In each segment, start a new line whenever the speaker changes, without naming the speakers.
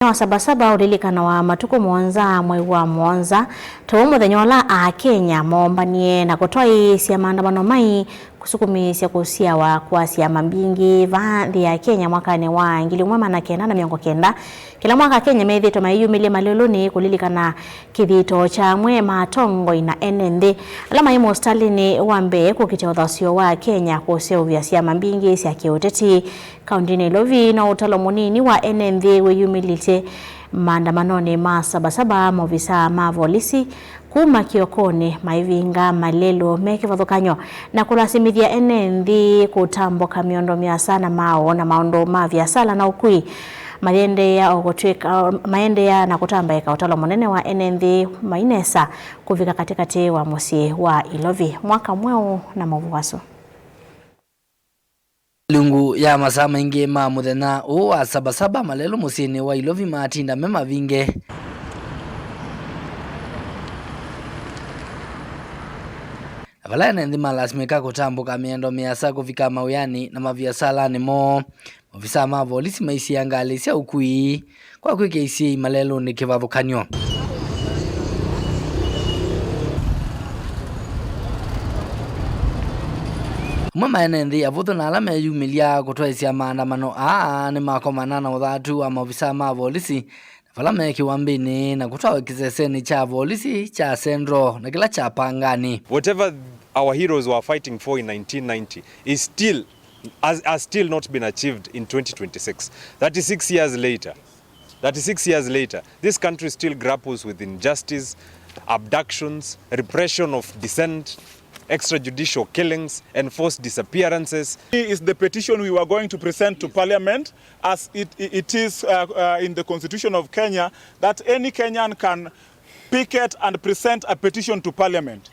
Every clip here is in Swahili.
Wa sabasaba ulilikana wa matuko Mwanza mwei wa Mwanza muthenya wala a Kenya mombanie na kutoa cia maandamano mai kusukumisya kusia wa kwasia mambingi vathi ya Kenya mwakani wa 1990 kila mwaka Kenya methito maiyumilie maloloni kulilikana kithito cha mwe matongo ina NND alama imo Stalin wambe kukitia uthasio wa Kenya kuseuvya cia mambingi cia kiuteti kaundini Lovi na utalo munini wa NND weyumilite maandamanoni ma sabasaba movisa ma volisi kuma kiokoni maivinga malelo mekivathukanyo na kurasimithia NND kutamboka miondo mia sana mao na maondo ma viasala na ukui maende ya na kutambaika utalo munene wa NND mainesa kuvika katikati wa musi wa Ilovi mwaka mweu na mavuwaso.
Lungu ya masaa maingi ma muthenya wa sabasaba malelo musini wa Ilovi matinda mema vinge avala NND malasimika kutambuka miendo miasa kufika mauyani na maviasala nimo ofisa ma volisi maisi yangali cia ukui kwa kwike isi malelo ni kivathukanyo. Mama NND avuthu na alama yumilia kutoesia maandamano ni makomana na uthatu wa maofisa ma volisi vala mekiwambini na kutoa kiseseni cha volisi cha Central na kila cha Pangani.
Whatever our heroes were fighting for in 1990 is still not been achieved in 2026. 36 years later, this country still grapples with injustice, abductions, repression of dissent, extrajudicial killings, and forced disappearances.
Is the petition we were going to present to Parliament, as it is in the Constitution of Kenya, that any Kenyan can picket and present a petition to Parliament.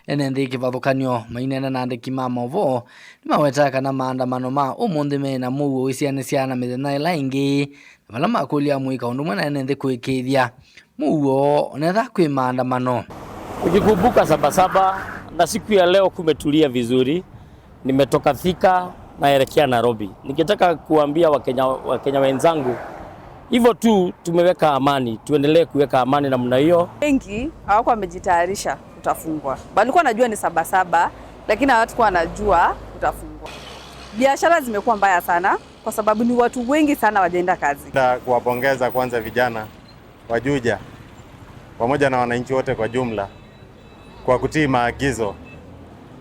NND kivathukanyo mainene na andiki ma movo nimawetaka na maandamano ma umuthi mena muo isianisiana mithenya ila ingi vala makulia mwika undu mwe na NND kuikithia muo onetha kwi maandamano.
Ukikumbuka sabasaba na siku ya leo kumetulia vizuri. Nimetoka Thika naelekea Nairobi. Nikitaka kuambia Wakenya wenzangu hivyo tu, tumeweka amani, tuendelee kuweka amani namna hiyo.
Wengi hawako wamejitayarisha kutafungwa. Walikuwa najua ni sabasaba, lakini hawatakuwa wanajua kutafungwa. Biashara zimekuwa mbaya sana kwa sababu ni watu wengi sana wajaenda kazi.
Kuwapongeza kwanza vijana wa Juja pamoja na wananchi wote kwa jumla kwa kutii maagizo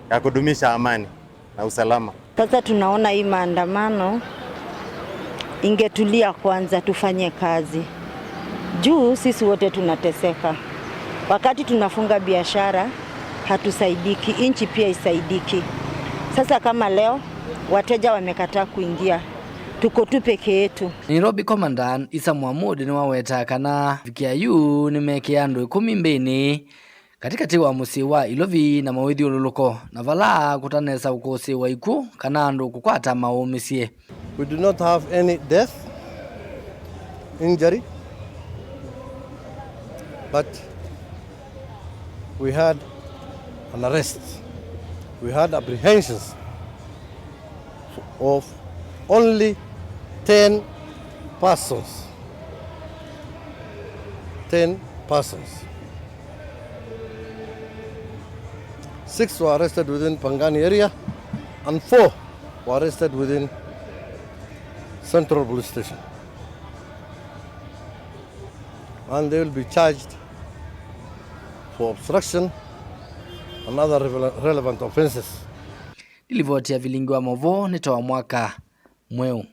ya kudumisha amani na usalama.
Sasa tunaona hii maandamano ingetulia kwanza, tufanye kazi. Juu sisi wote tunateseka. Wakati tunafunga biashara hatusaidiki, inchi pia isaidiki. Sasa kama leo wateja wamekataa kuingia, tuko tu peke yetu.
Nairobi Commandant Isa Muhamudi ni waweta kana vikia yu nimekia andu 10 mbini katikati wa musi wa Ilovi na mawithi ululuko na vala kutanesa ukosi wa iku kana andu kukwata maumisie.
We do not have any death, injury, but we had an arrest. We had apprehensions of only 10 persons. 10 persons. 6 were arrested within Pangani area and 4 were arrested within Central Police Station. And they will be charged for obstruction and other relevant offenses.
Nilivotia vilingi wa movo nitoa mwaka mweu.